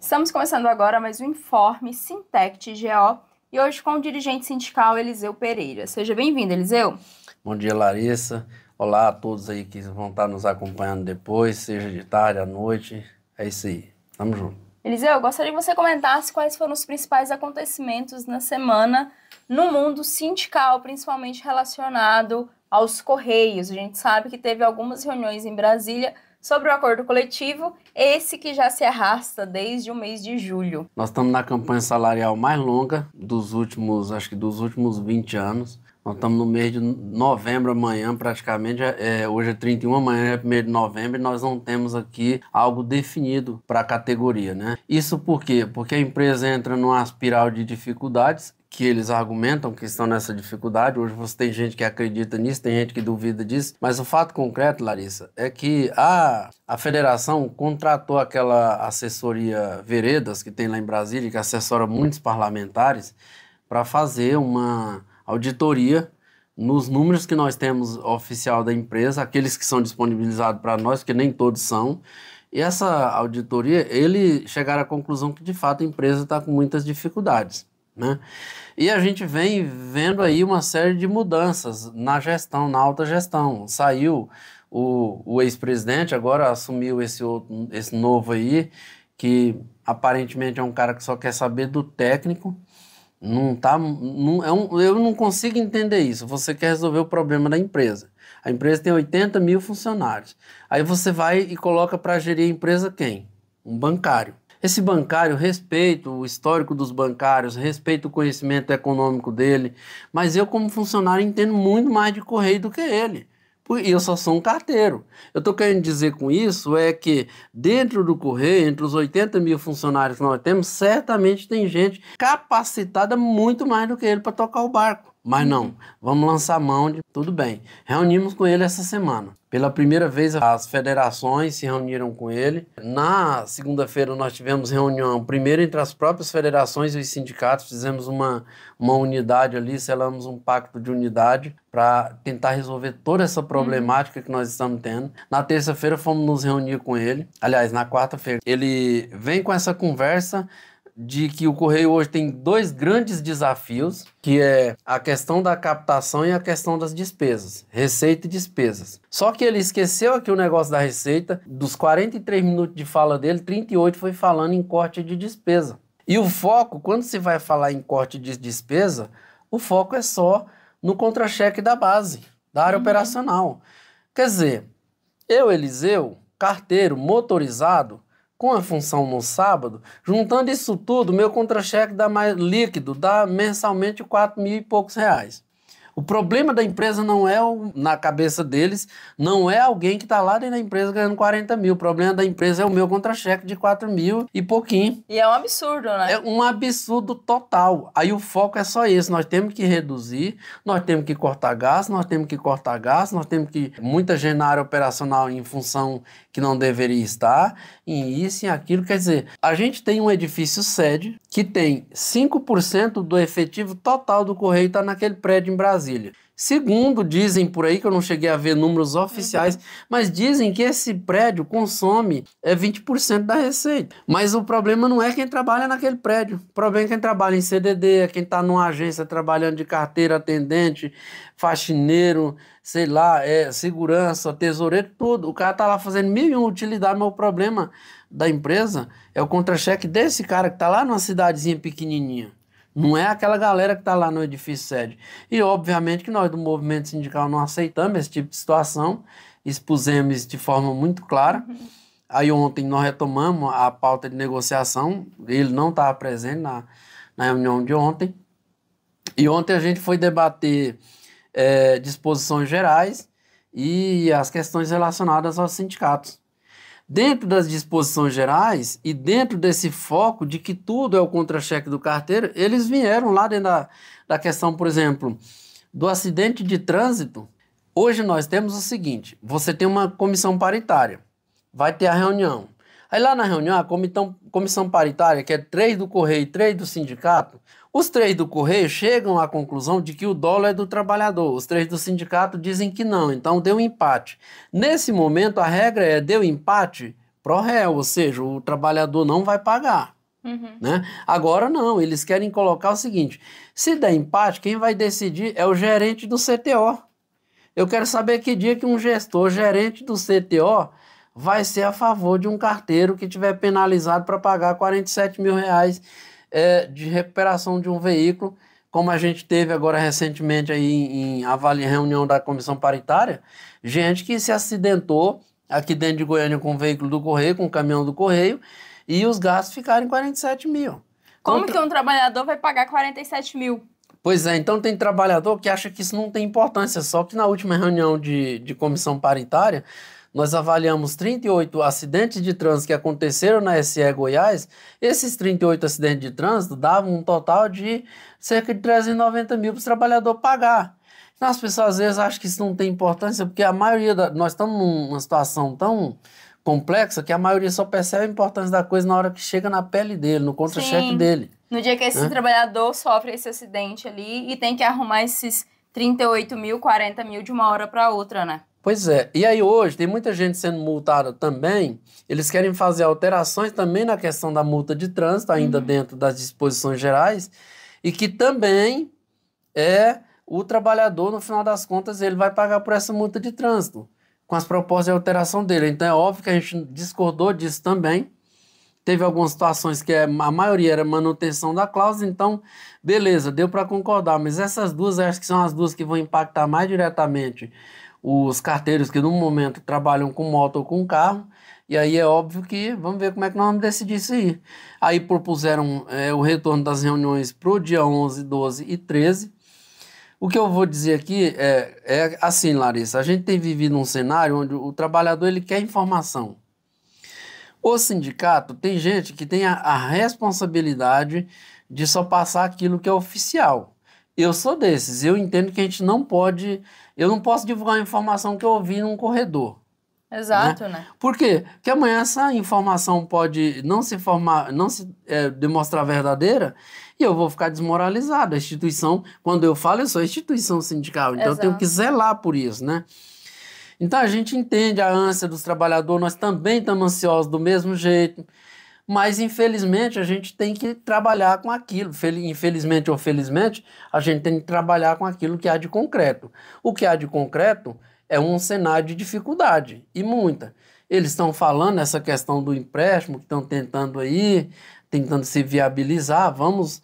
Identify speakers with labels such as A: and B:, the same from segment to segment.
A: Estamos começando agora mais um Informe Sintect GO e hoje com o dirigente sindical Eliseu Pereira. Seja bem-vindo, Eliseu.
B: Bom dia, Larissa. Olá a todos aí que vão estar nos acompanhando depois, seja de tarde, à noite. É isso aí. Tamo junto.
A: Eliseu, eu gostaria que você comentasse quais foram os principais acontecimentos na semana no mundo sindical, principalmente relacionado aos Correios. A gente sabe que teve algumas reuniões em Brasília sobre o acordo coletivo, esse que já se arrasta desde o mês de julho.
B: Nós estamos na campanha salarial mais longa dos últimos, acho que dos últimos 20 anos. Nós estamos no mês de novembro amanhã, praticamente, hoje é 31, amanhã é 1º de novembro, e nós não temos aqui algo definido para a categoria, né? Isso por quê? Porque a empresa entra numa espiral de dificuldades, que eles argumentam que estão nessa dificuldade. Hoje você tem gente que acredita nisso, tem gente que duvida disso, mas o fato concreto, Larissa, é que a federação contratou aquela assessoria Veredas, que tem lá em Brasília, que assessora muitos parlamentares, para fazer uma auditoria nos números que nós temos oficial da empresa, aqueles que são disponibilizados para nós, porque nem todos são. E essa auditoria, eles chegaram à conclusão que, de fato, a empresa está com muitas dificuldades, né? E a gente vem vendo aí uma série de mudanças na gestão, na alta gestão. Saiu o ex-presidente, agora assumiu esse novo aí, que aparentemente é um cara que só quer saber do técnico. Eu não consigo entender isso. Você quer resolver o problema da empresa. A empresa tem 80 mil funcionários. Aí você vai e coloca para gerir a empresa quem? Um bancário. Esse bancário respeita o histórico dos bancários, respeita o conhecimento econômico dele, mas eu, como funcionário, entendo muito mais de Correio do que ele. E eu só sou um carteiro. Eu estou querendo dizer com isso é que dentro do Correio, entre os 80 mil funcionários que nós temos, certamente tem gente capacitada muito mais do que ele para tocar o barco. Mas não, vamos lançar mão de tudo bem. Reunimos com ele essa semana. Pela primeira vez as federações se reuniram com ele. Na segunda-feira nós tivemos reunião primeiro entre as próprias federações e os sindicatos. Fizemos uma unidade ali, selamos um pacto de unidade para tentar resolver toda essa problemática que nós estamos tendo. Na terça-feira fomos nos reunir com ele. Aliás, na quarta-feira. Ele vem com essa conversa de que o Correio hoje tem dois grandes desafios, que é a questão da captação e a questão das despesas, receita e despesas. Só que ele esqueceu aqui o negócio da receita. Dos 43 minutos de fala dele, 38 foi falando em corte de despesa. E o foco, quando se vai falar em corte de despesa, o foco é só no contra-cheque da base, da área operacional. Quer dizer, eu, Eliseu, carteiro, motorizado, com a função no sábado, juntando isso tudo, meu contra-cheque dá mais líquido, dá mensalmente 4 mil e poucos reais. O problema da empresa não é, na cabeça deles, não é alguém que está lá dentro da empresa ganhando 40 mil. O problema da empresa é o meu contra-cheque de 4 mil e pouquinho.
A: E é um absurdo, né?
B: É um absurdo total. Aí o foco é só esse. Nós temos que reduzir, nós temos que cortar gasto, nós temos que... Muita gente na área operacional em função que não deveria estar, em isso e aquilo. Quer dizer, a gente tem um edifício sede que tem 5% do efetivo total do Correio está naquele prédio em Brasília. Segundo, dizem por aí, que eu não cheguei a ver números oficiais, mas dizem que esse prédio consome 20% da receita. Mas o problema não é quem trabalha naquele prédio. O problema é quem trabalha em CDD, é quem está numa agência trabalhando de carteira, atendente, faxineiro, sei lá, segurança, tesoureiro, tudo. O cara está lá fazendo 1.001 utilidades, mas o problema da empresa é o contra-cheque desse cara que está lá numa cidadezinha pequenininha. Não é aquela galera que está lá no edifício sede. E, obviamente, que nós do movimento sindical não aceitamos esse tipo de situação, expusemos de forma muito clara. Aí ontem nós retomamos a pauta de negociação, ele não estava presente na reunião de ontem. E ontem a gente foi debater disposições gerais e as questões relacionadas aos sindicatos. Dentro das disposições gerais e dentro desse foco de que tudo é o contra-cheque do carteiro, eles vieram lá dentro da questão, por exemplo, do acidente de trânsito. Hoje nós temos o seguinte: você tem uma comissão paritária, vai ter a reunião. Aí lá na reunião, a comissão paritária, que é 3 do Correio e 3 do sindicato, os 3 do Correio chegam à conclusão de que o dolo é do trabalhador. Os 3 do sindicato dizem que não, então deu empate. Nesse momento, a regra é: deu empate pro réu, ou seja, o trabalhador não vai pagar. Né? Agora não, eles querem colocar o seguinte, se der empate, quem vai decidir é o gerente do CTO. Eu quero saber que dia que um gestor, gerente do CTO, vai ser a favor de um carteiro que tiver penalizado para pagar 47 mil reais de recuperação de um veículo, como a gente teve agora recentemente aí em reunião da comissão paritária, gente que se acidentou aqui dentro de Goiânia com um veículo do Correio, com um caminhão do Correio, e os gastos ficaram em 47 mil.
A: Como que um trabalhador vai pagar 47 mil?
B: Pois é, então tem trabalhador que acha que isso não tem importância, só que na última reunião de comissão paritária, nós avaliamos 38 acidentes de trânsito que aconteceram na SE Goiás. Esses 38 acidentes de trânsito davam um total de cerca de 390 mil para o trabalhador pagar. Então as pessoas às vezes acham que isso não tem importância, porque a maioria, nós estamos numa situação tão complexa que a maioria só percebe a importância da coisa na hora que chega na pele dele, no contra-cheque dele.
A: No dia que esse trabalhador sofre esse acidente ali e tem que arrumar esses 38 mil, 40 mil de uma hora para outra, né?
B: Pois é. E aí hoje tem muita gente sendo multada também. Eles querem fazer alterações também na questão da multa de trânsito, ainda dentro das disposições gerais, e que também o trabalhador, no final das contas, ele vai pagar por essa multa de trânsito, com as propostas de alteração dele. Então é óbvio que a gente discordou disso também. Teve algumas situações que a maioria era manutenção da cláusula, então, beleza, deu para concordar. Mas essas duas, acho que são as duas que vão impactar mais diretamente os carteiros que no momento trabalham com moto ou com carro. E aí é óbvio que vamos ver como é que nós vamos decidir isso aí. Aí propuseram o retorno das reuniões para o dia 11, 12 e 13. O que eu vou dizer aqui é assim, Larissa, a gente tem vivido um cenário onde o trabalhador ele quer informação. O sindicato tem gente que tem a responsabilidade de só passar aquilo que é oficial. Eu sou desses, eu entendo que a gente não pode, eu não posso divulgar a informação que eu ouvi num corredor.
A: Exato, né?
B: Por quê? Porque amanhã essa informação pode não se demonstrar verdadeira e eu vou ficar desmoralizado. A instituição, quando eu falo, eu sou instituição sindical, então eu tenho que zelar por isso, né? Então a gente entende a ânsia dos trabalhadores, nós também estamos ansiosos do mesmo jeito, mas infelizmente a gente tem que trabalhar com aquilo, infelizmente ou felizmente, a gente tem que trabalhar com aquilo que há de concreto. O que há de concreto é um cenário de dificuldade, e muita. Eles estão falando essa questão do empréstimo, que estão tentando se viabilizar, vamos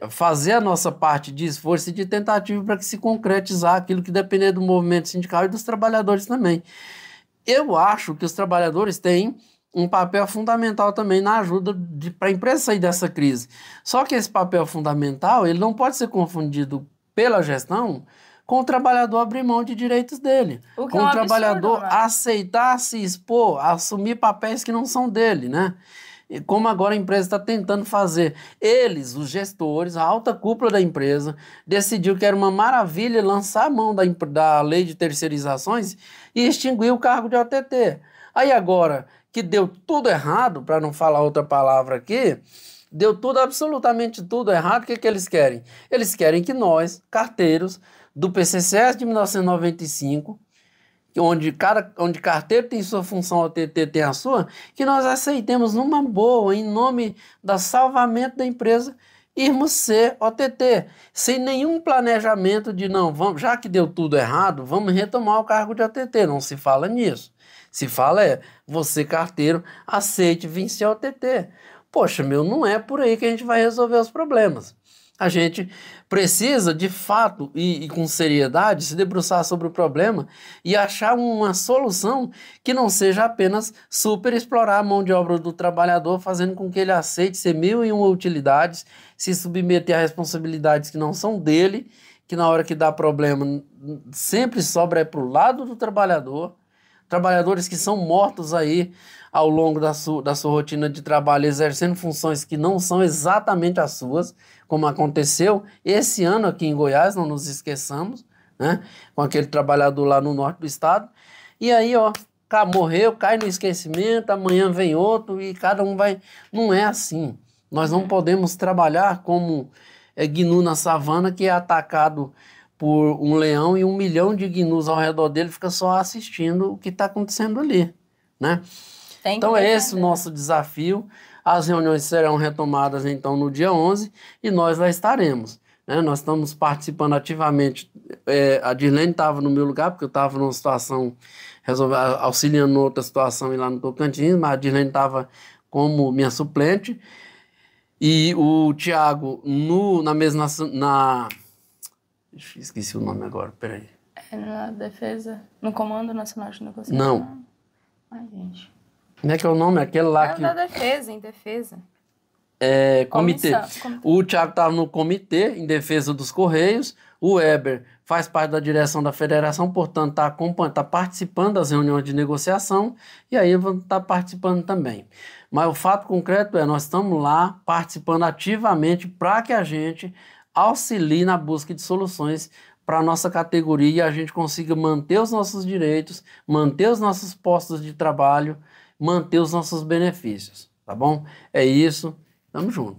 B: fazer a nossa parte de esforço e de tentativa para que se concretizar aquilo que depender do movimento sindical e dos trabalhadores também. Eu acho que os trabalhadores têm um papel fundamental também na ajuda para a empresa sair dessa crise. Só que esse papel fundamental ele não pode ser confundido pela gestão com o trabalhador abrir mão de direitos dele. Com o trabalhador aceitar se expor, assumir papéis que não são dele, né? Como agora a empresa está tentando fazer. Eles, os gestores, a alta cúpula da empresa, decidiu que era uma maravilha lançar a mão da lei de terceirizações e extinguir o cargo de OTT. Aí agora que deu tudo errado, para não falar outra palavra aqui, deu tudo, absolutamente tudo errado, o que eles querem? Eles querem que nós, carteiros do PCCS de 1995, onde carteiro tem sua função, OTT tem a sua, que nós aceitemos numa boa, em nome do salvamento da empresa, irmos ser OTT, sem nenhum planejamento de não, vamos, já que deu tudo errado, vamos retomar o cargo de OTT, não se fala nisso. Se fala você carteiro, aceite vir ser OTT. Poxa, não é por aí que a gente vai resolver os problemas. A gente precisa, de fato, e com seriedade, se debruçar sobre o problema e achar uma solução que não seja apenas super explorar a mão de obra do trabalhador, fazendo com que ele aceite ser 1001 utilidades, se submeter a responsabilidades que não são dele, que na hora que dá problema sempre sobra para o lado do trabalhador. Trabalhadores que são mortos aí ao longo da sua rotina de trabalho, exercendo funções que não são exatamente as suas, como aconteceu esse ano aqui em Goiás, não nos esqueçamos, né? Com aquele trabalhador lá no norte do estado. E aí, morreu, cai no esquecimento, amanhã vem outro e cada um vai... Não é assim. Nós não podemos trabalhar como gnu na savana, que é atacado por um leão e 1 milhão de gnus ao redor dele fica só assistindo o que está acontecendo ali, né?
A: Tem que
B: Então é esse o
A: defender.
B: nosso desafio. As reuniões serão retomadas então no dia 11 e nós lá estaremos, né? Nós estamos participando ativamente. A Dirlene estava no meu lugar, porque eu estava numa situação, auxiliando outra situação lá no Tocantins, mas a Dirlene estava como minha suplente. E o Thiago, na mesma. Esqueci o nome agora, peraí.
A: É na defesa, no Comando Nacional de Negociação.
B: Não.
A: Ai, gente.
B: Como é que é o nome? Aquele lá
A: É
B: que...
A: da defesa, em defesa.
B: Comitê. O Thiago estava no comitê em defesa dos Correios. O Weber faz parte da direção da federação, portanto, está participando das reuniões de negociação e aí eu vou estar participando também. Mas o fato concreto é, nós estamos lá participando ativamente para que a gente auxilie na busca de soluções para a nossa categoria e a gente consiga manter os nossos direitos, manter os nossos postos de trabalho, manter os nossos benefícios, tá bom? É isso, tamo junto.